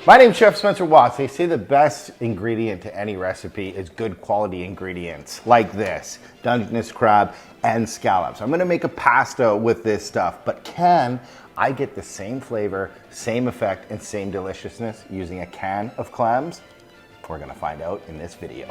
My name's Chef Spencer Watts. They say the best ingredient to any recipe is good quality ingredients like this, Dungeness crab and scallops. I'm gonna make a pasta with this stuff, but can I get the same flavor, same effect, and same deliciousness using a can of clams? We're gonna find out in this video.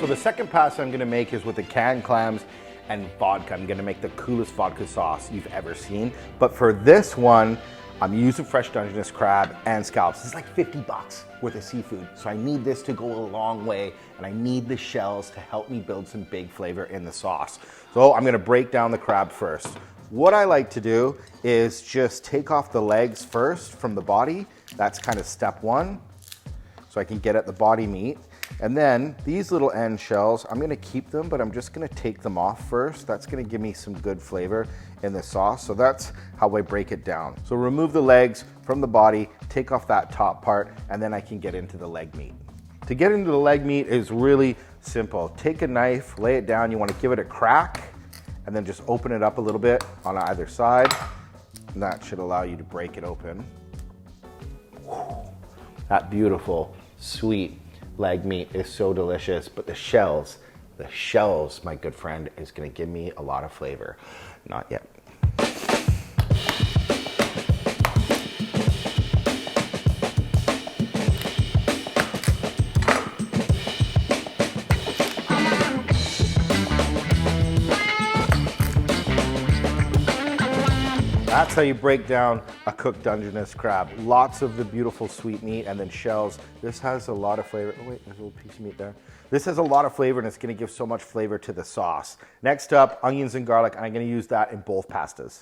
So the second pasta I'm gonna make is with the canned clams and vodka. I'm gonna make the coolest vodka sauce you've ever seen. But for this one, I'm using fresh Dungeness crab and scallops. It's like 50 bucks worth of seafood. So I need this to go a long way, and I need the shells to help me build some big flavor in the sauce. So I'm gonna break down the crab first. What I like to do is just take off the legs first from the body. That's kind of step one, so I can get at the body meat. And then these little end shells, I'm gonna keep them, but I'm just gonna take them off first. That's gonna give me some good flavor in the sauce. So that's how I break it down. So remove the legs from the body, take off that top part, and then I can get into the leg meat. To get into the leg meat is really simple. Take a knife, lay it down. You wanna give it a crack, and then just open it up a little bit on either side. And that should allow you to break it open. That beautiful, sweet leg meat is so delicious, but the shells, my good friend, is gonna give me a lot of flavor. Not yet. That's how you break down a cooked Dungeness crab. Lots of the beautiful sweet meat and then shells. This has a lot of flavor. Oh wait, there's a little piece of meat there. This has a lot of flavor and it's gonna give so much flavor to the sauce. Next up, onions and garlic. I'm gonna use that in both pastas.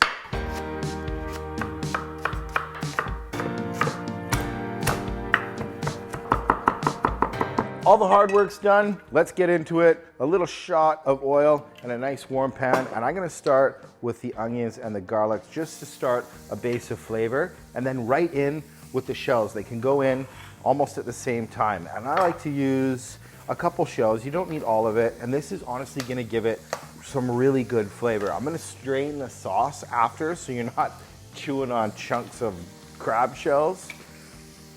All the hard work's done. Let's get into it. A little shot of oil and a nice warm pan. And I'm gonna start with the onions and the garlic just to start a base of flavor. And then right in with the shells. They can go in almost at the same time. And I like to use a couple shells. You don't need all of it. And this is honestly gonna give it some really good flavor. I'm gonna strain the sauce after so you're not chewing on chunks of crab shells,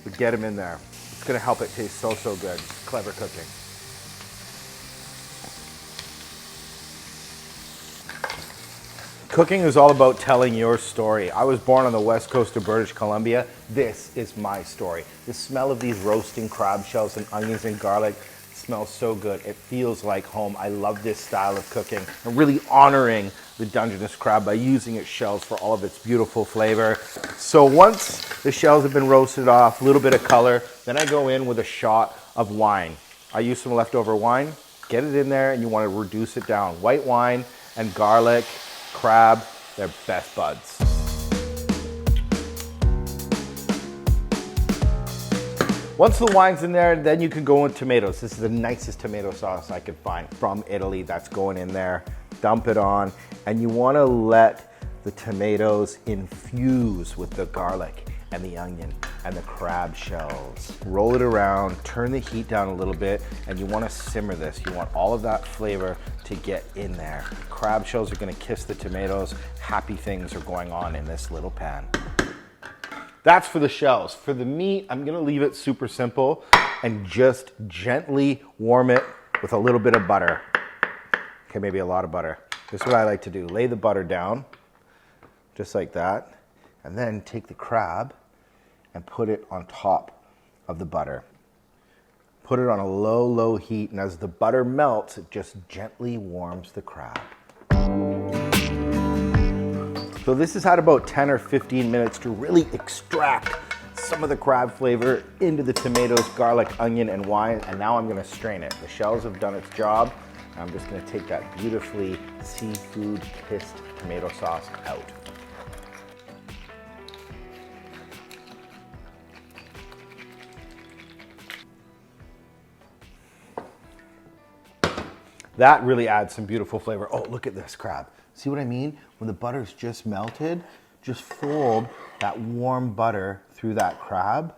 but get them in there. It's gonna help it taste so, so good. Clever cooking. Cooking is all about telling your story. I was born on the west coast of British Columbia. This is my story. The smell of these roasting crab shells and onions and garlic smells so good. It feels like home. I love this style of cooking. I'm really honoring the Dungeness crab by using its shells for all of its beautiful flavor. So once the shells have been roasted off, a little bit of color, then I go in with a shot of wine. I use some leftover wine, get it in there, and you want to reduce it down. White wine and garlic, crab, they're best buds. Once the wine's in there, then you can go with tomatoes. This is the nicest tomato sauce I could find from Italy. That's going in there. Dump it on, and you want to let the tomatoes infuse with the garlic and the onion and the crab shells. Roll it around, turn the heat down a little bit, and you want to simmer this. You want all of that flavor to get in there. Crab shells are going to kiss the tomatoes. Happy things are going on in this little pan. That's for the shells. For the meat, I'm gonna leave it super simple and just gently warm it with a little bit of butter. Okay, maybe a lot of butter. This is what I like to do. Lay the butter down, just like that, and then take the crab and put it on top of the butter. Put it on a low, low heat, and as the butter melts, it just gently warms the crab. So this has had about 10 or 15 minutes to really extract some of the crab flavor into the tomatoes, garlic, onion, and wine, and now I'm gonna strain it. The shells have done its job. I'm just gonna take that beautifully seafood-kissed tomato sauce out. That really adds some beautiful flavor. Oh, look at this crab. See what I mean? When the butter's just melted, just fold that warm butter through that crab.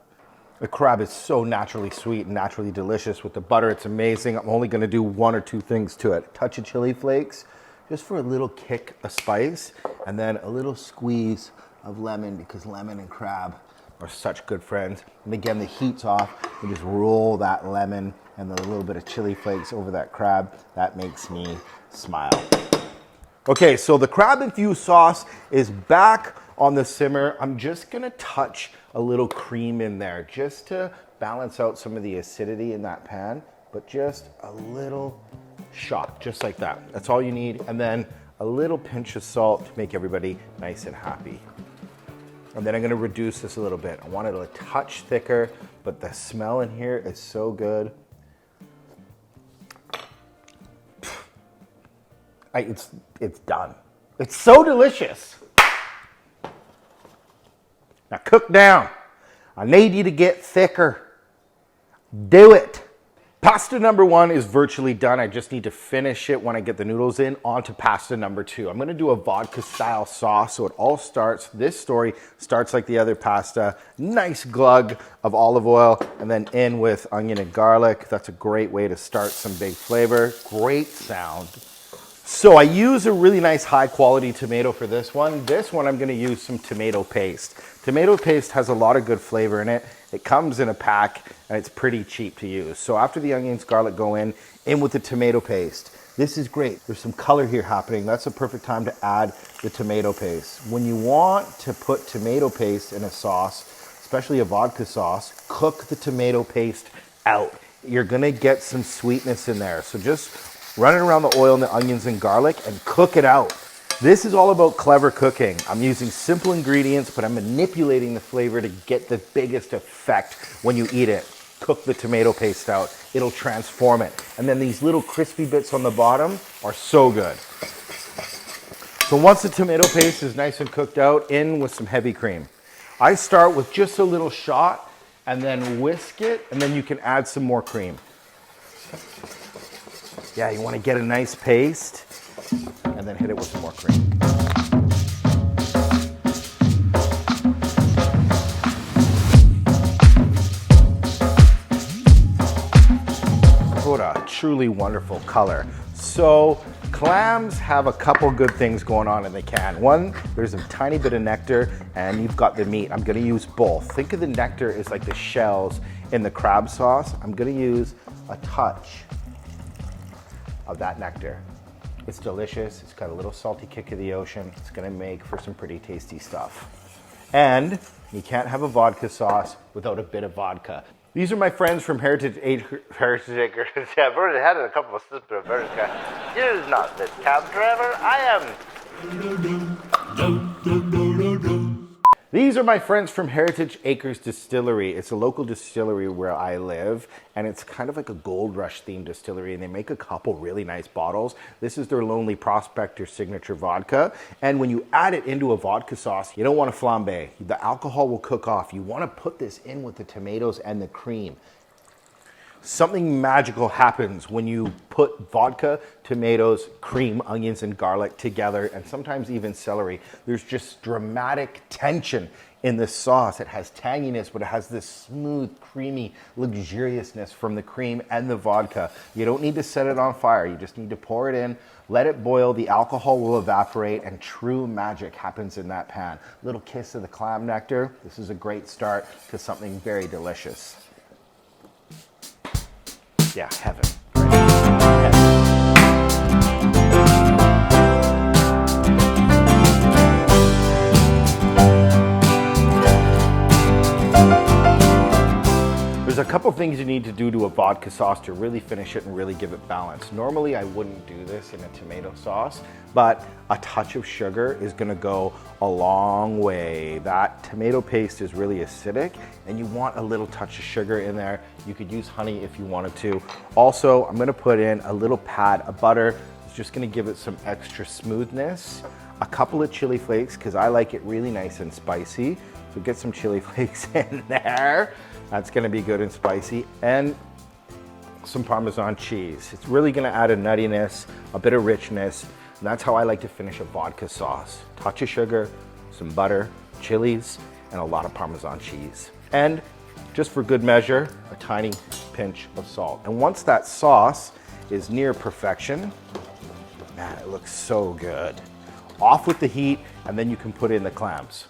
The crab is so naturally sweet and naturally delicious. With the butter, it's amazing. I'm only gonna do one or two things to it. A touch of chili flakes, just for a little kick of spice, And then a little squeeze of lemon, because lemon and crab are such good friends. And again, the heat's off. You just roll that lemon and a little bit of chili flakes over that crab. That makes me smile. Okay, so the crab infused sauce is back on the simmer. I'm just gonna touch a little cream in there just to balance out some of the acidity in that pan, but just a little shot, just like that. That's all you need. And then a little pinch of salt to make everybody nice and happy. And then I'm gonna reduce this a little bit. I want it a touch thicker, but the smell in here is so good. It's done. It's so delicious. Now cook down. I need you to get thicker. Do it. Pasta number 1 is virtually done. I just need to finish it when I get the noodles in. On to pasta number 2. I'm gonna do a vodka style sauce. So it all starts, this story starts like the other pasta. Nice glug of olive oil and then in with onion and garlic. That's a great way to start some big flavor. Great sound. So I use a really nice high quality tomato for this one. This one I'm gonna use some tomato paste. Tomato paste has a lot of good flavor in it. It comes in a pack and it's pretty cheap to use. So after the onions, garlic go in with the tomato paste. This is great. There's some color here happening. That's a perfect time to add the tomato paste. When you want to put tomato paste in a sauce, especially a vodka sauce, cook the tomato paste out. You're gonna get some sweetness in there. So just run it around the oil and the onions and garlic and cook it out. This is all about clever cooking. I'm using simple ingredients, but I'm manipulating the flavor to get the biggest effect when you eat it. Cook the tomato paste out. It'll transform it. And then these little crispy bits on the bottom are so good. So once the tomato paste is nice and cooked out, in with some heavy cream. I start with just a little shot and then whisk it, and then you can add some more cream. Yeah, you want to get a nice paste and then hit it with some more cream. What a truly wonderful color. So clams have a couple good things going on in the can. One, there's a tiny bit of nectar and you've got the meat. I'm gonna use both. Think of the nectar as like the shells in the crab sauce. I'm gonna use a touch of that nectar. It's delicious. It's got a little salty kick of the ocean. It's gonna make for some pretty tasty stuff. And you can't have a vodka sauce without a bit of vodka. These are my friends from Heritage Acres. I've already had a couple of sips of vodka. It is not this cab driver. I am. These are my friends from Heritage Acres Distillery. It's a local distillery where I live, and it's kind of like a gold rush themed distillery, and they make a couple really nice bottles. This is their Lonely Prospector signature vodka, and when you add it into a vodka sauce, you don't want to flambe. The alcohol will cook off. You want to put this in with the tomatoes and the cream. Something magical happens when you put vodka, tomatoes, cream, onions, and garlic together, and sometimes even celery. There's just dramatic tension in this sauce. It has tanginess, but it has this smooth, creamy luxuriousness from the cream and the vodka. You don't need to set it on fire. You just need to pour it in, let it boil. The alcohol will evaporate, and true magic happens in that pan. Little kiss of the clam nectar. This is a great start to something very delicious. Yeah, heaven. There's a couple things you need to do to a vodka sauce to really finish it and really give it balance. Normally I wouldn't do this in a tomato sauce, but a touch of sugar is gonna go a long way. That tomato paste is really acidic and you want a little touch of sugar in there. You could use honey if you wanted to. Also, I'm gonna put in a little pad of butter. It's just gonna give it some extra smoothness. A couple of chili flakes, because I like it really nice and spicy. So get some chili flakes in there. That's gonna be good and spicy. And some Parmesan cheese. It's really gonna add a nuttiness, a bit of richness. And that's how I like to finish a vodka sauce. Touch of sugar, some butter, chilies, and a lot of Parmesan cheese. And just for good measure, a tiny pinch of salt. And once that sauce is near perfection, man, it looks so good. Off with the heat, and then you can put in the clams.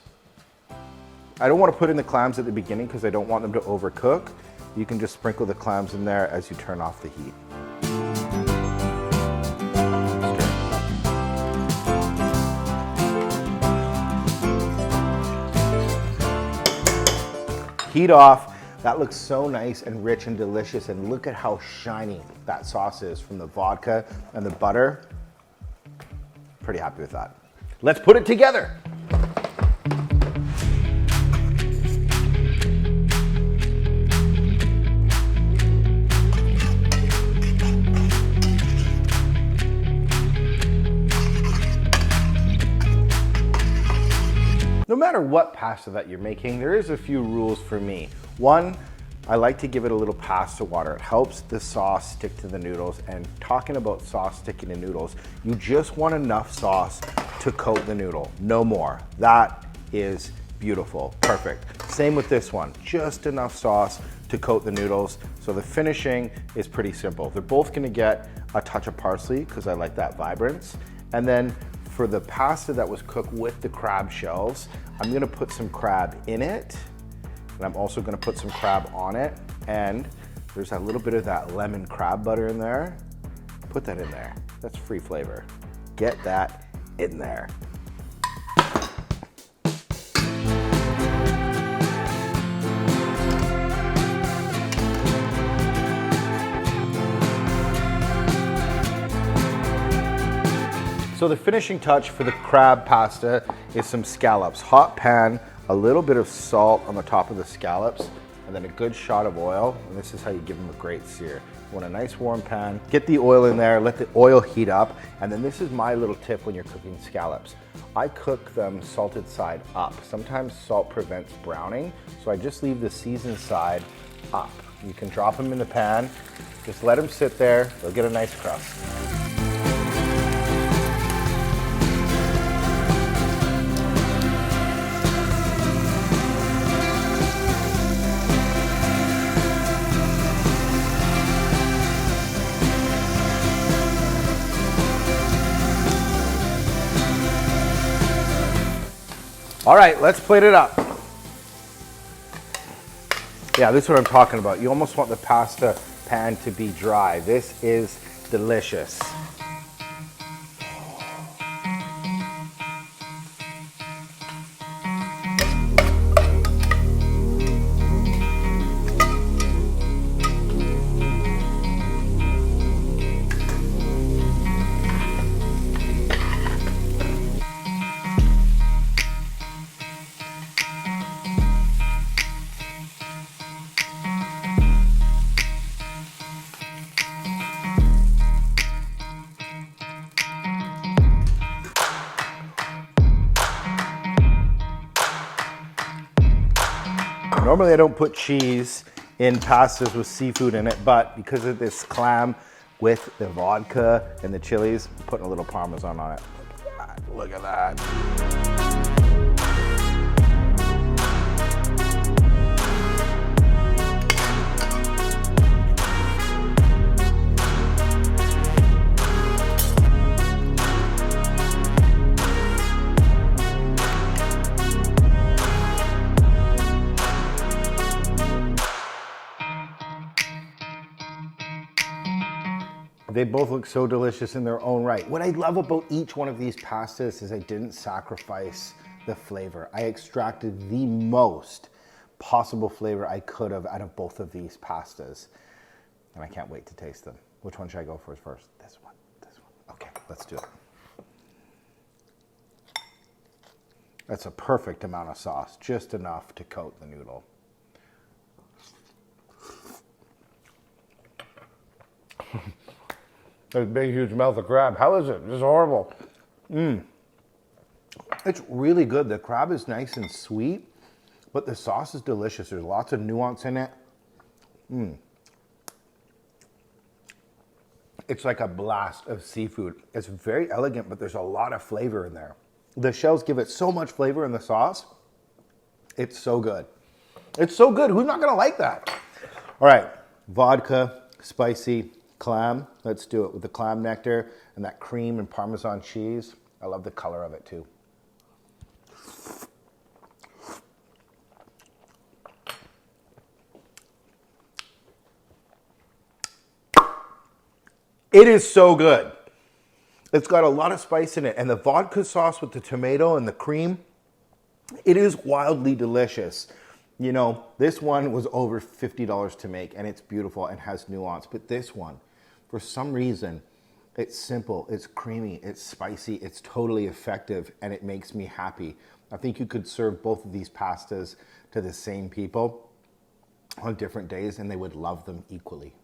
I don't want to put in the clams at the beginning because I don't want them to overcook. You can just sprinkle the clams in there as you turn off the heat. Heat off. That looks so nice and rich and delicious, and look at how shiny that sauce is from the vodka and the butter. Pretty happy with that. Let's put it together. No matter what pasta that you're making, there is a few rules for me. One, I like to give it a little pasta water. It helps the sauce stick to the noodles. And talking about sauce sticking to noodles, you just want enough sauce to coat the noodle, no more. That is beautiful, perfect. Same with this one, just enough sauce to coat the noodles. So the finishing is pretty simple. They're both gonna get a touch of parsley because I like that vibrance. And then for the pasta that was cooked with the crab shells, I'm gonna put some crab in it, and I'm also gonna put some crab on it, and there's a little bit of that lemon crab butter in there. Put that in there. That's free flavor. Get that in there. So the finishing touch for the crab pasta is some scallops. Hot pan, a little bit of salt on the top of the scallops, and then a good shot of oil. And this is how you give them a great sear. You want a nice warm pan, get the oil in there, let the oil heat up. And then this is my little tip when you're cooking scallops. I cook them salted side up. Sometimes salt prevents browning, so I just leave the seasoned side up. You can drop them in the pan, just let them sit there, they'll get a nice crust. All right, let's plate it up. Yeah, this is what I'm talking about. You almost want the pasta pan to be dry. This is delicious. Normally I don't put cheese in pastas with seafood in it, but because of this clam with the vodka and the chilies, I'm putting a little Parmesan on it. Look at that. They both look so delicious in their own right. What I love about each one of these pastas is I didn't sacrifice the flavor. I extracted the most possible flavor I could have out of both of these pastas. And I can't wait to taste them. Which one should I go for first? This one, this one. Okay, let's do it. That's a perfect amount of sauce, just enough to coat the noodle. There's a big, huge mouth of crab. How is it? It's horrible. It's really good. The crab is nice and sweet, but the sauce is delicious. There's lots of nuance in it. It's like a blast of seafood. It's very elegant, but there's a lot of flavor in there. The shells give it so much flavor in the sauce. It's so good. It's so good. Who's not going to like that? All right, vodka, spicy, clam. Let's do it with the clam nectar and that cream and Parmesan cheese. I love the color of it too. It is so good. It's got a lot of spice in it, and the vodka sauce with the tomato and the cream, it is wildly delicious. You know, this one was over $50 to make, and it's beautiful and has nuance. But this one, for some reason, it's simple, it's creamy, it's spicy, it's totally effective, and it makes me happy. I think you could serve both of these pastas to the same people on different days, and they would love them equally.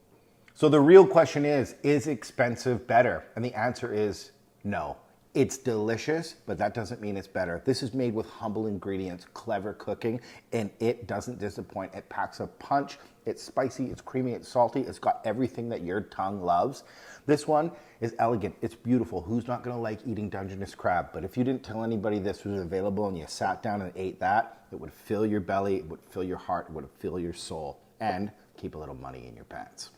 So the real question is expensive better? And the answer is no. It's delicious, but that doesn't mean it's better. This is made with humble ingredients, clever cooking, and it doesn't disappoint. It packs a punch. It's spicy, it's creamy, it's salty. It's got everything that your tongue loves. This one is elegant. It's beautiful. Who's not going to like eating Dungeness crab? But if you didn't tell anybody this was available and you sat down and ate that, it would fill your belly, it would fill your heart, it would fill your soul, and keep a little money in your pants.